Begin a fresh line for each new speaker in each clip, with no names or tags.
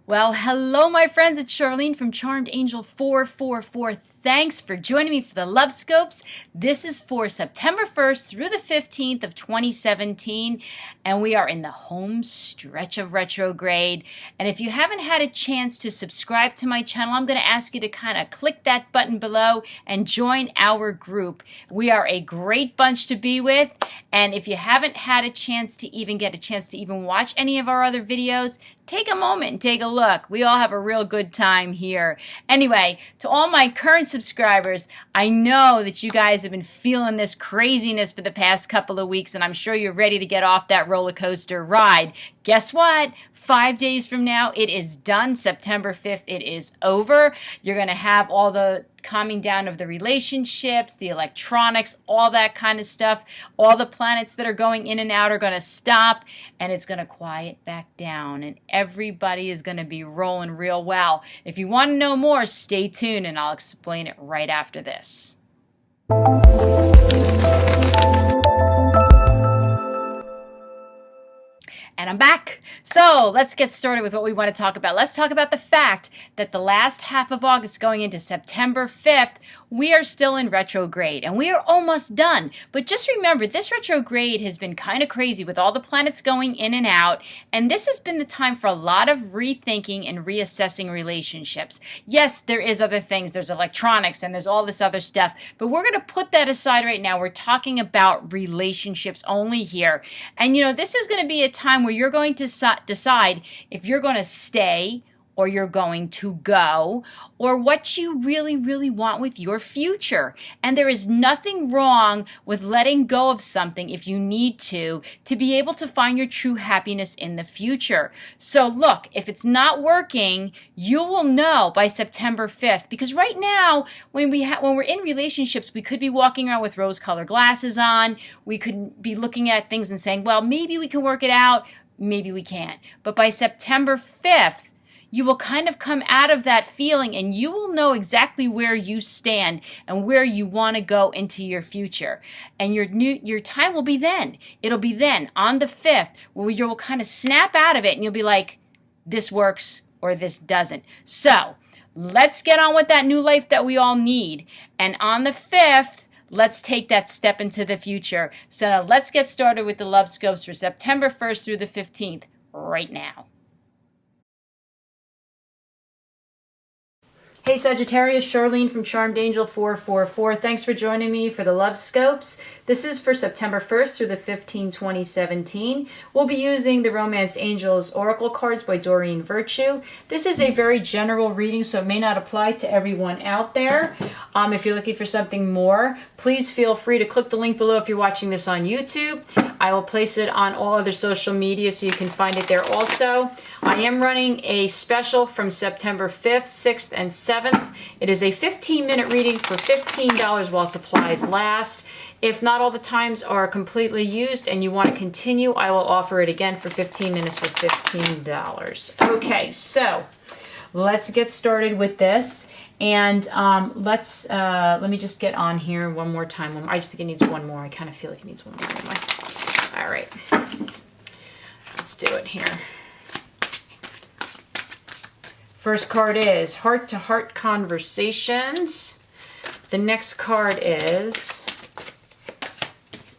Well, hello, my friends. It's Charlene from Charmed Angel 444. Thanks for joining me for the Lovescopes. This is for September 1st through the 15th of 2017, and we are in the home stretch of retrograde. And if you haven't had a chance to subscribe to my channel, I'm going to ask you to kind of click that button below and join our group. We are a great bunch to be with, and if you haven't had a chance to even watch any of our other videos, take a moment and take a look. We all have a real good time here. Anyway, to all my current subscribers, I know that you guys have been feeling this craziness for the past couple of weeks, and I'm sure you're ready to get off that roller coaster ride. Guess what? 5 days from now, it is done. September 5th, it is over. You're going to have all the calming down of the relationships, the electronics, all that kind of stuff. All the planets that are going in and out are going to stop, and it's going to quiet back down, and everybody is going to be rolling real well. If you want to know more, stay tuned, and I'll explain it right after this. And I'm back. So let's get started with what we want to talk about. Let's talk about the fact that the last half of August going into September 5th, we are still in retrograde and we are almost done. But just remember, this retrograde has been kind of crazy with all the planets going in and out. And this has been the time for a lot of rethinking and reassessing relationships. Yes, there is other things. There's electronics and there's all this other stuff. But we're going to put that aside right now. We're talking about relationships only here. And you know, this is going to be a time where you're going to decide if you're going to stay or you're going to go, or what you really, really want with your future. And there is nothing wrong with letting go of something if you need to be able to find your true happiness in the future. So look, if it's not working, you will know by September 5th, because right now, when we're in relationships, we could be walking around with rose-colored glasses on. We could be looking at things and saying, well, maybe we can work it out, maybe we can't. But by September 5th, you will kind of come out of that feeling and you will know exactly where you stand and where you want to go into your future. And your time will be then. It'll be then on the 5th where you'll kind of snap out of it and you'll be like, this works or this doesn't. So let's get on with that new life that we all need. And on the 5th, let's take that step into the future. So now let's get started with the Lovescopes for September 1st through the 15th right now. Hey Sagittarius, Charlene from Charmed Angel 444. Thanks for joining me for the Lovescopes. This is for September 1st through the 15th, 2017. We'll be using the Romance Angels Oracle cards by Doreen Virtue. This is a very general reading, so it may not apply to everyone out there. If you're looking for something more, please feel free to click the link below if you're watching this on YouTube. I will place it on all other social media so you can find it there also. I am running a special from September 5th, 6th, and 7th. It is a 15-minute reading for $15 while supplies last. If not all the times are completely used and you want to continue, I will offer it again for 15 minutes for $15. Okay, so let's get started with this. And let me just get on here one more time. I just think it needs one more. I kind of feel like it needs one more anyway. All right, let's do it here. First card is Heart-to-Heart Conversations. The next card is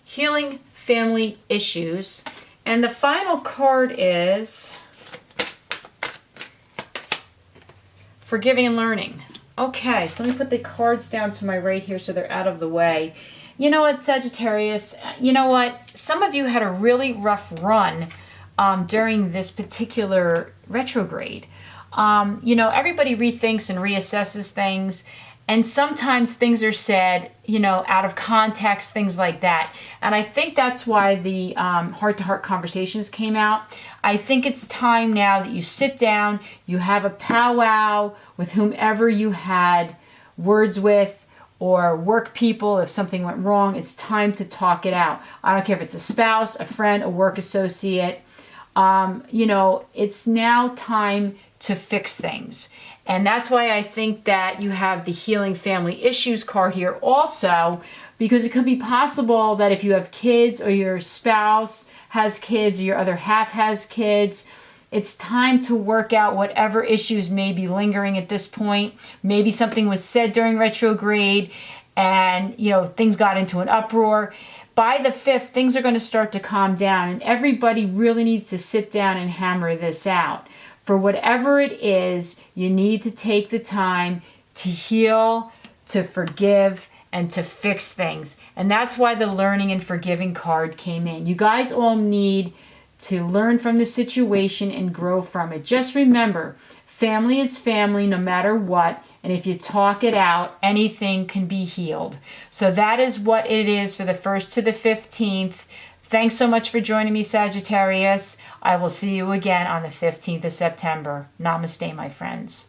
Healing Family Issues. And the final card is Forgiving and Learning. Okay, so let me put the cards down to my right here so they're out of the way. You know what, Sagittarius? You know what? Some of you had a really rough run during this particular retrograde. You know, everybody rethinks and reassesses things, and sometimes things are said, you know, out of context, things like that. And I think that's why the heart-to-heart conversations came out. I think it's time now that you sit down, you have a powwow with whomever you had words with, or work people. If something went wrong, it's time to talk it out. I don't care if it's a spouse, a friend, a work associate. You know, it's now time to fix things. And that's why I think that you have the Healing Family Issues card here also, because it could be possible that if you have kids or your spouse has kids or your other half has kids, It's time to work out whatever issues may be lingering at this point. Maybe something was said during retrograde and, things got into an uproar. By the 5th, things are going to start to calm down, and everybody really needs to sit down and hammer this out. For whatever it is, you need to take the time to heal, to forgive, and to fix things. And that's why the learning and forgiving card came in. You guys all need to learn from the situation and grow from it. Just remember, family is family no matter what. And if you talk it out, anything can be healed. So that is what it is for the 1st to the 15th. Thanks so much for joining me, Sagittarius. I will see you again on the 15th of September. Namaste, my friends.